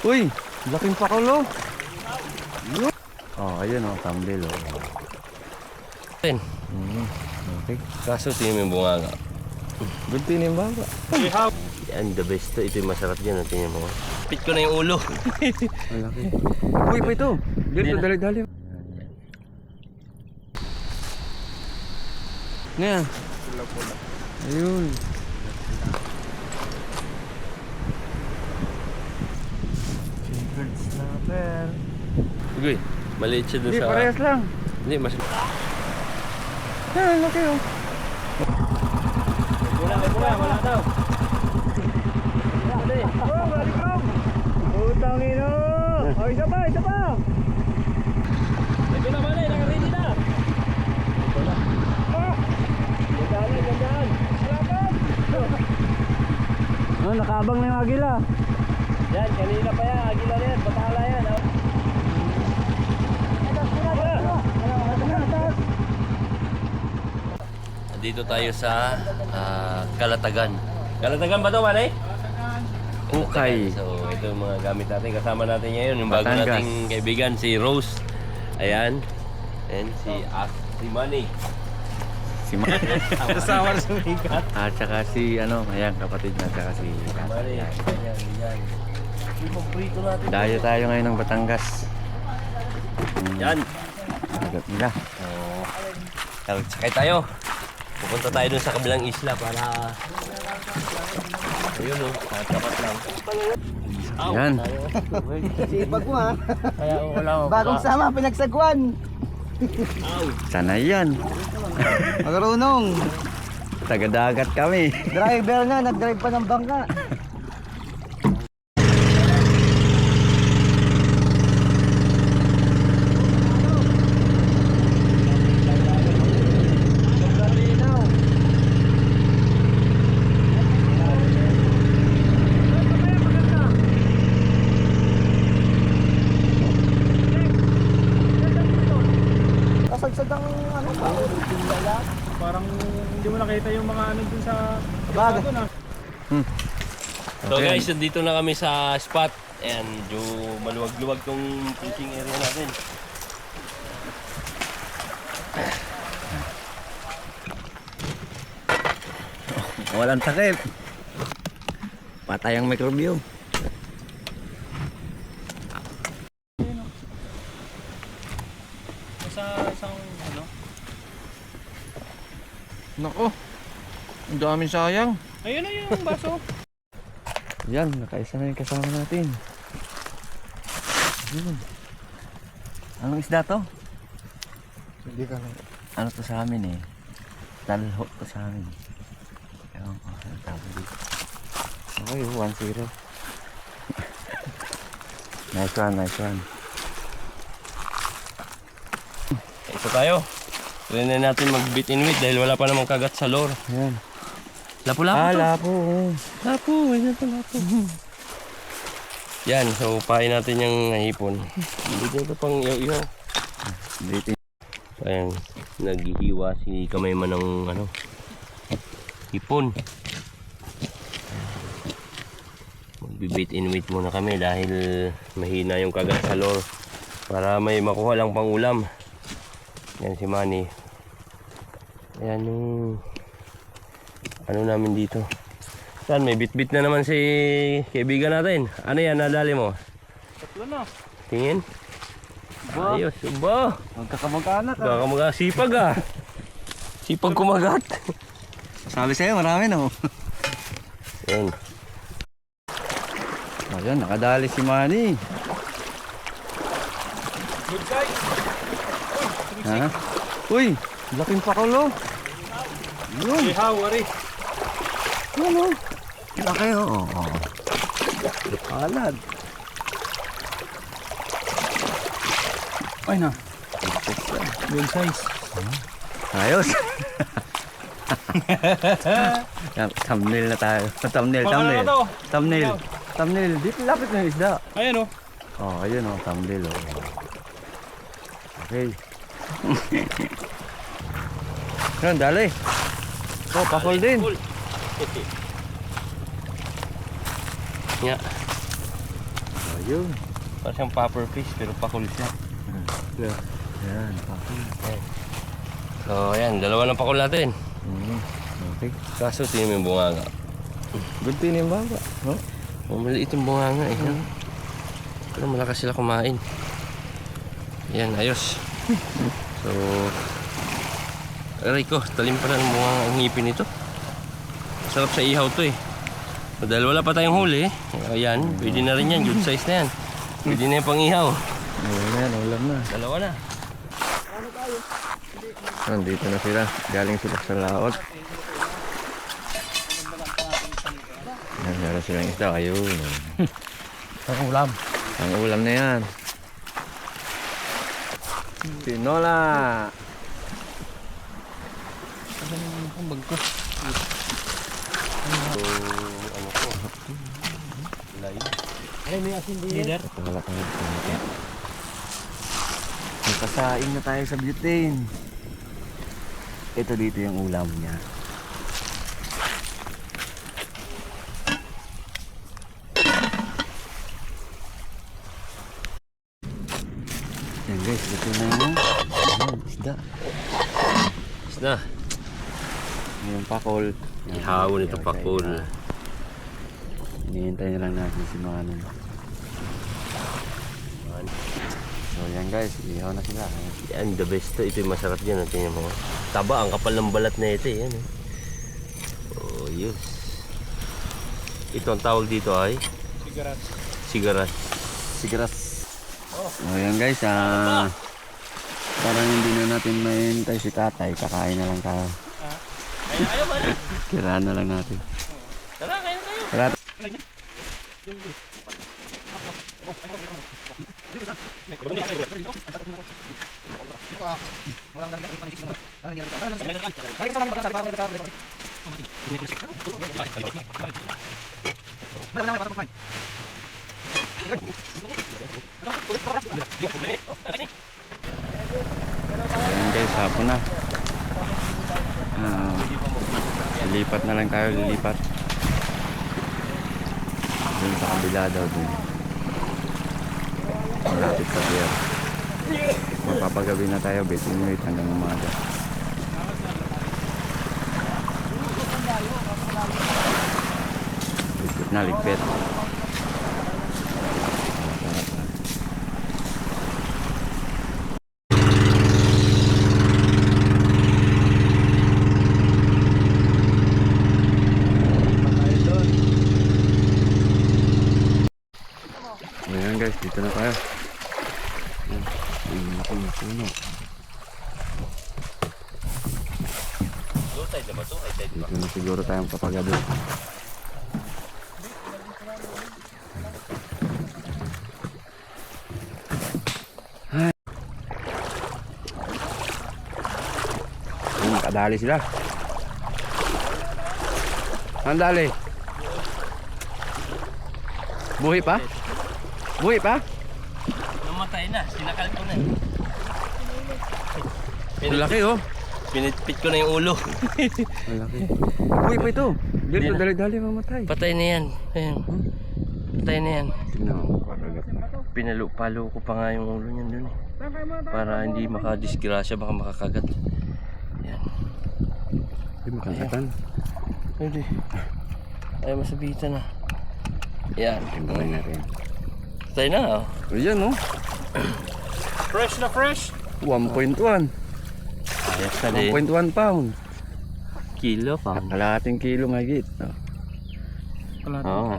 Uy, laking pakulo. Oh, ayun oh, thumbnail oh. Okay. Kaso tingin mo yung bunga. Good tinim ba? Yan, the best to. Ito yung masarap dyan. Tingin mo. Pit ko na yung ulo. Malaki. Uy, pa ito. Dito, dali-dali. Nga. Ayun. Secret snapper. Uy, maliit siya dun Hindi, sa... parehas lang. Hindi, mas... Yan, laki oh. Wala daw. Oh, balikom. Utang ino. Oh, isa pa, isa pa. Ito na man eh, nakaready na. Gandaan. Oh, nakaabang na yung agila. Yan, kanina pa yan. Agila na yan, batala yan. Dito tayo sa Kalatagan. Kalatagan ba ito, Manay? Hukay. So, ito yung mga gamit natin. Kasama natin ngayon yung bago Batangas. nating kaibigan, si Rose. Ayan. And si Manny. Si Ma. Kasama na sumikat. At saka si ano, ayan kapatid na, saka si Manny. Ayan, ayan. Yung prito natin. Dayo tayo ngayon ng Batangas. Yan. Agad nila. So, sakay tayo. Pupunta tayo dun sa kabilang isla para... Ayun o, tapat lang. Yan. Sipag mo ha. Kaya wala ko. Bagong sama, pinagsagwan. Sana yan. Magarunong. Taga-dagat kami. Driver nga, nag-drive pa ng bangka. Kasagsag ang ano pa. Parang hindi mo nakita yung mga ano dun sa Bago. doon ah. So guys, dito na kami sa spot. And yung maluwag-luwag tong fishing area natin. Walang takip. Patay ang microbio. Sa isang ano. Nako. Ang daming sayang. Ayun na yung baso. Yan, nakaisa na yung kasama natin. Yun. Anong isda to? Hindi ka lang. Ano to sa amin eh? Talho to sa amin. Ewan ko, ano tawag dito. Okay, 1-0. Nice one, nice one. Ito tayo. Try na natin mag-bit in with dahil wala pa namang kagat sa lure. Ayan. Lapu-lapu to. Lapo. Lapu, ganyan to lapu. Yan, so pain natin yung hipon. Dito ito pang iyo-iyo. Dito. So ayan, naghihiwa si Kamayman ng ano, hipon. Magbibait in wait muna kami dahil mahina yung kagat sa lure. Para may makuha lang pang ulam. Yan si Manny. Ayan yung ano namin dito. Saan may bit-bit na naman si kaibigan natin. Ano yan, nadali mo? Tatlo na. Tingin. Ayos, ba? Magkakamag-anak ah. Baka magasipag ah. Sipag kumagat. Sabi sa'yo, marami no. Yan. Ayan, nakadali si Manny. Good size. Ha? Uy, laking pakulo. Yun. Ihaw, wari. Ano? Laki oh. Alad. Ay na. Good size. Ayos. Yan, thumbnail na tayo. Thumbnail, Baka thumbnail. na to. Thumbnail. Thumbnail. Dito lapit na yung isda. Ayan oh. Oh, ayun oh, thumbnail oh. Okay. Yan, dali. Oh, pakol din. Cool. Yeah. Ayun. Parang siyang popper fish pero pakul siya. Yan, paki. So ayan, dalawa ng pakul natin. Okay. Kaso tingnan mo yung bunganga. Good din yung baba. No? Maliit yung bunganga eh. Pero malakas sila kumain. Yan, ayos. So, aray ko, talim pa na ng bunganga ang ngipin nito. Sarap sa ihaw to eh. So, dahil wala pa tayong huli, ayan, pwede na rin yan, good size na yan. Pwede na yung pang ihaw. Ayun na yan, ulam na. Dalawa na. Nandito na sila. Galing sila sa laot. Yan, meron silang isda. Ayun. Ang ulam. Ang ulam na yan. Tinola. Ang bag ko. So, ano ko? Live. Ay, may asin din. Leader. Wala kang ito. Nakasain na tayo sa butane. Ito dito yung ulam niya. Yan guys, ito na yung isda. Isda. Yung pakol. Ihawon ito pakul. Hinihintay na lang natin si Manon. So yan guys, ihaw na sila. Yan, the best to. Ito yung masarap dyan. Tingnan mo. Taba, ang kapal ng balat na ito. Yan eh. Oh, yes. Ito ang tawag dito ay? Sigarat. Sigaras. Sigaras. So yan guys, parang hindi na natin mahintay si tatay. Kakain na lang tayo. Ayaw ba? Kiraan na lang natin. Tara, kayo kayo. Tara. Ayan guys, hapon na. Lilipat na lang tayo, lilipat. Doon sa kabila daw dun. Malapit sa pier. Mapapagabi na tayo, wait hanggang umaga. Ligpit na, ligpit. Ayan guys, dito na tayo. Ayan, ako yung puno. Low tide na ba ito? High tide ba? Dito na siguro tayong papagabi. Ay, nakadali sila. Ang dali. Buhay pa? Buhay pa? Namatay na, sinakal ko na. Ang laki oh. Pinitpit ko na yung ulo. Ang laki. Buhay pa ito. Dito, Hindi na. dali-dali mamatay. Patay na yan. Ayan. Patay na yan. Tingnan mo, karagat na. Palo ko pa nga yung ulo niyan dun eh. Para hindi makadisgrasya, baka makakagat. Yan. Hindi makagatan. Pwede. Ay, masabitan na. Yan. Tingnan natin. Patay na oh. Ayan oh. Fresh na fresh. 1.1. Ayos na din. 1.1 pound. Kilo pa. Kalahating kilo mahigit. Oh. Oo.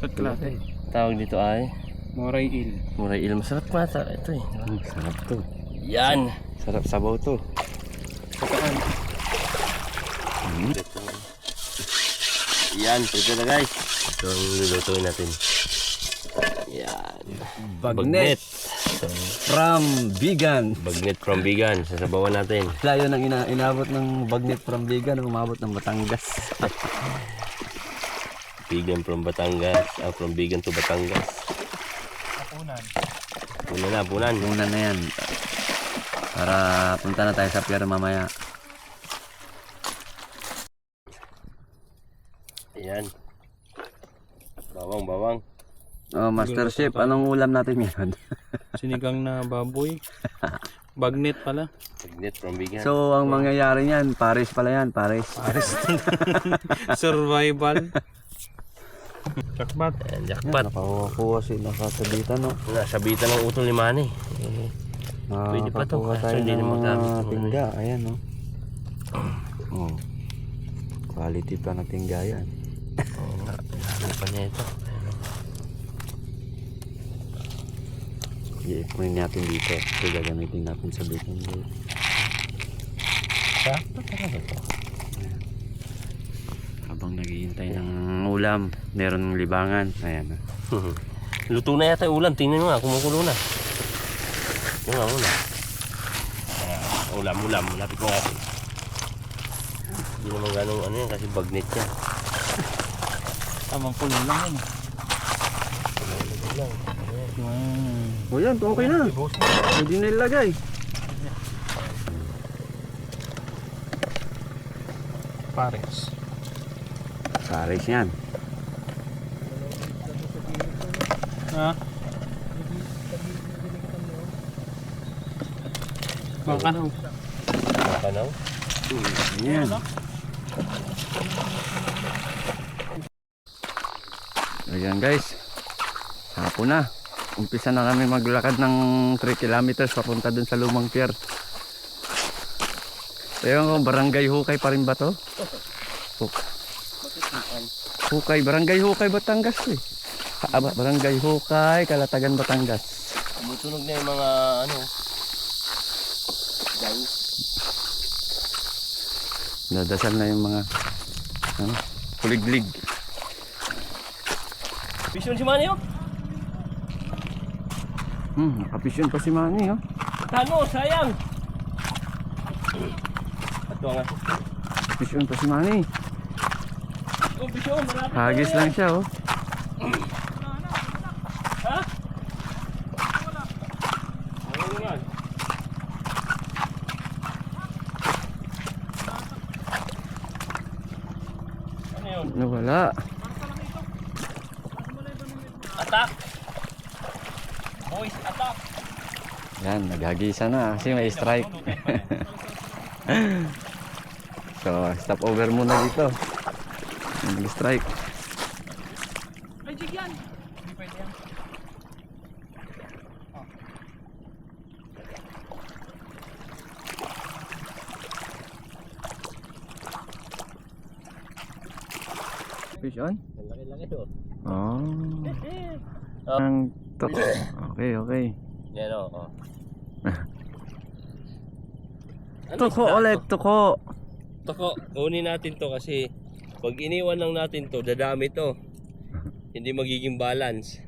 At kalate. Tawag dito ay Moray il. Muray il. Masarap mata. Ito eh. Sarap to. Yan. Sarap sabaw to. Yan. Pwede na guys. Ito ang lulutuin natin. Yan. Bagnet from Bigan. Bagnet from Bigan. Sasabawan natin. Layo nang inabot ng bagnet from Bigan, umabot ng Batangas. Bigan from Batangas. From Bigan to Batangas. Kapunan. Punan. Muna na yan. Para punta na tayo sa pier mamaya. Ayan. Bawang. Oh, Master Chef, anong ulam natin ngayon? Sinigang na baboy. Bagnet pala. Tignet from bigyan. So, ang mangyayari niyan, Paris pala yan, Paris. Survival. Chakbat. Ayan, jackpot. Nakakuha si nakasabitan, no? Nasabitan ng utol ni Manny. Pwede pa to, Nakakuha kaso tayo hindi ng na magamit mga yung tingga, ayan, no? Oh. Quality pa na tingga yan. Oo nga, ano pa niya ito. I-kunin natin dito. Ito gagamitin natin sa bacon roll. Sakto talaga ito. Habang naghihintay ng ulam, meron ng libangan. Ayan. Luto na yata yung ulam, tingnan mo nga, kumukulo na. Yung nga muna. Ulam, lapit mo natin. Hindi naman ganong ano yan kasi bagnet yan. Tamang kulo lang yan. O yan, okay na. Hindi na ilagay. Pares. Paris yan. Ha? Makanaw. Makanaw? Yan. Ayan guys. Hapon na. Umpisa na kami maglakad ng 3 kilometers papunta dun sa Lumang Pier. Ayun, barangay Hukay pa rin ba to? Hukay, barangay Hukay, Batangas to eh. Barangay Hukay, Kalatagan, Batangas. Tumutunog na yung mga ano. Gangs. Nadasal na yung mga kuliglig. Vision si Manny oh. Nakapisyon pa si Manny, oh. Tano, sayang. Ito nga. Nakapisyon pa si Manny. Oh, vision, marami. Hagis lang siya, oh. Ha? Ano naman? Ano yun? Nawala. Attack! Boys, attack! Yan, naghagisa na kasi may strike. So, stop over muna dito. Nag-strike. Ay, jig yan. Hindi pwede yan. Fish on? Laki-laki yun. Oh. Ang toko. Okay, okay. Yan o. Oh. Toko ulit, toko. Toko, kunin natin to kasi pag iniwan lang natin to, dadami to. Hindi magiging balance.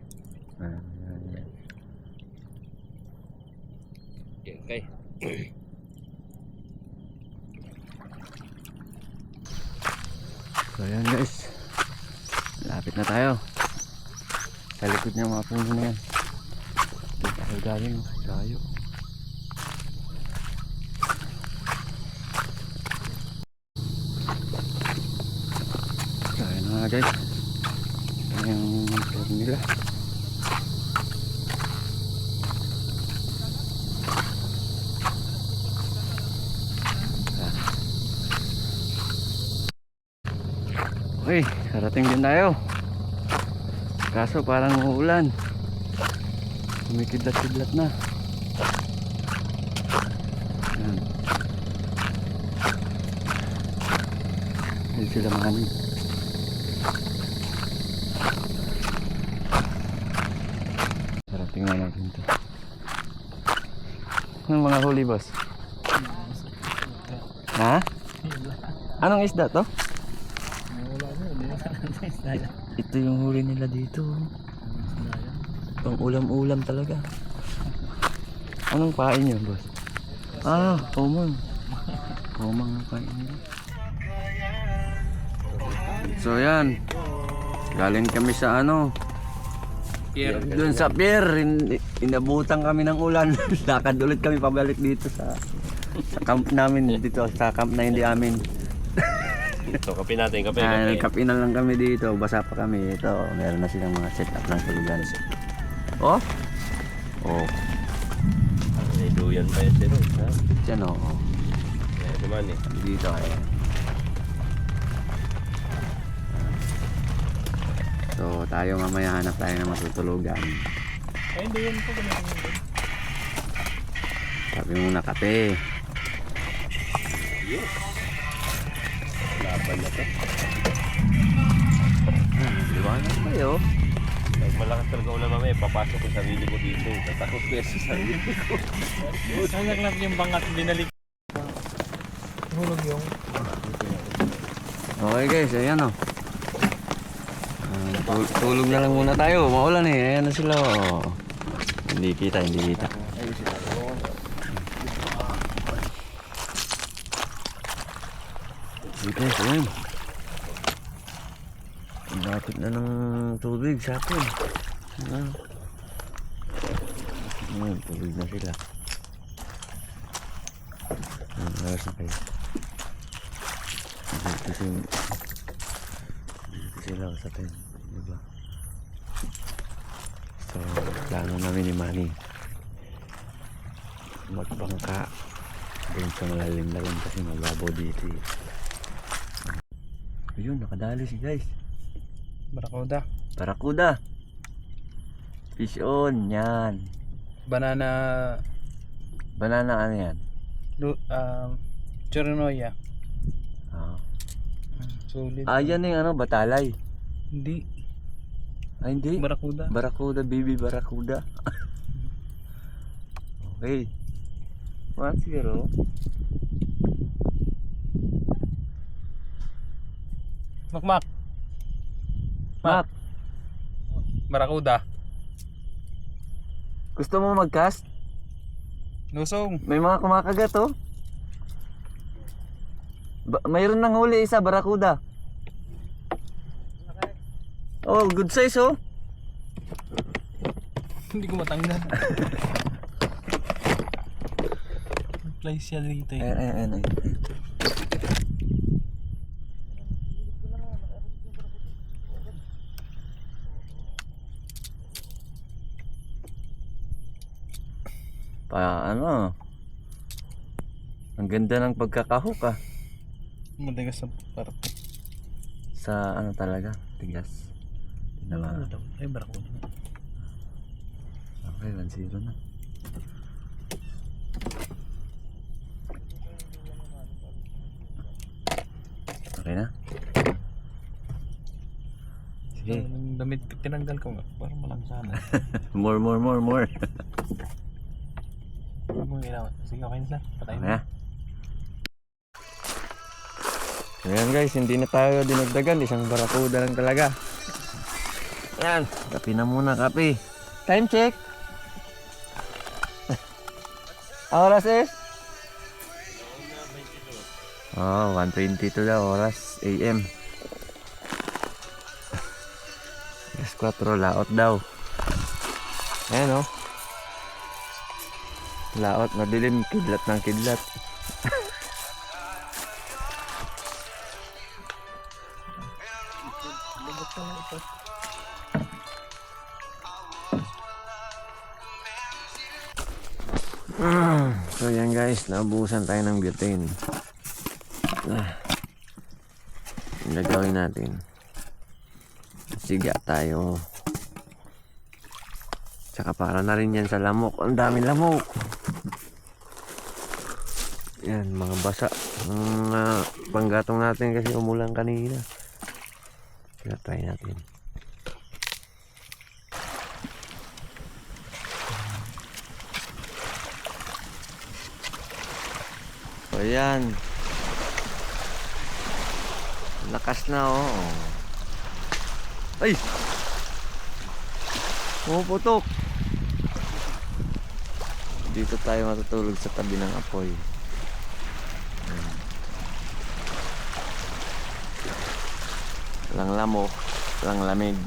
Okay. So yan guys. Lapit na tayo. Sa likod niya mga puno na yan. Dito tayo galing. Tayo. Kaya na nga guys. Yan yung tour nila. Okay, karating din tayo. Kaso parang uulan. Kumikidlat-kidlat na. Yan. Ayun sila Manny. Karating na natin ito. Anong mga huli boss? Ha? Anong isda to? Ito yung huli nila dito. Pang ulam-ulam talaga. Anong pain yun, boss? Ah, umang. Umang ang pain nila. So yan. Galing kami sa ano. Pier. Doon sa pier. Inabutan kami ng ulan. Lakad ulit kami pabalik dito sa camp namin. Dito sa camp na hindi amin. So, kape natin, kape, Ay, kape. nagkape na lang kami dito. Basa pa kami. Ito, meron na silang mga setup ng tulugan. Oh? Oh, May duyan pa yun sila. Ha? dyan oh. Ayan naman eh. Dito eh. So, tayo mamaya hanap tayo ng matutulugan. Ay, hindi yan po. Ganun. Sabi muna kape. Yes. Laban na to. Liwanag pa yun. Pag malakas talaga ulan mamaya, papasok ko sa sarili ko dito. Tatakot ko yan sa sarili ko. Sayang lang yung bangat binalik. Hulog yung. Okay guys, ayan oh. Tulog na lang muna tayo. Maulan eh. Ayan na sila oh. Hindi kita, hindi kita. Dito, ayan. Lapit na ng tubig sa akin. Ayan, tubig na sila. Alas na kayo. Dito sila sa atin. Diba? So, plano namin ni Manny magbangka doon sa malalim na rin kasi mababaw dito eh. Ayun, nakadali si guys. Barakuda. Barakuda. Fish on, yan. Banana. Banana ano yan? Choronoya. Ah. Sulit. Yan yung ano, batalay. Hindi. Ay, hindi. Barakuda. Barakuda, baby barakuda. Okay. 1-0. Makmak. Mak, Barakuda. gusto mo mag-cast? Lusong. May mga kumakagat oh. Mayroon nang huli isa, barakuda. Oh, good size oh. Hindi ko matanggal. Play siya dito eh. Ayan. Ano? Ang ganda ng pagkakahok ah. Madagas sa parte. Sa ano talaga, tigas. Tinamaan. Ay, barakuda. Okay, 1-0 na. Okay na? Sige. Yung damit tinanggal ko nga. Parang malangsana. More. Huwag mong ginawa. Sige, okay na sir. Patayin Okay na. Ayan guys, hindi na tayo dinagdagan. Isang barakuda lang talaga. Ayan, kape na muna, kape. Time check. Oras is? 1:22 daw oras AM. Alas 4, laot daw. Ayan oh. Laot, madilim, kidlat ng kidlat. So yan guys, naubusan tayo ng butane. Yung gagawin natin, siga tayo. Tsaka para na rin yan sa lamok. Ang dami lamok. Yan, mga basa. Ang panggatong natin kasi umulan kanina. Kaya try natin. So yan. Lakas na oh. Ay! Pumuputok. Dito tayo matutulog sa tabi ng apoy. Walang lamok, walang lamig.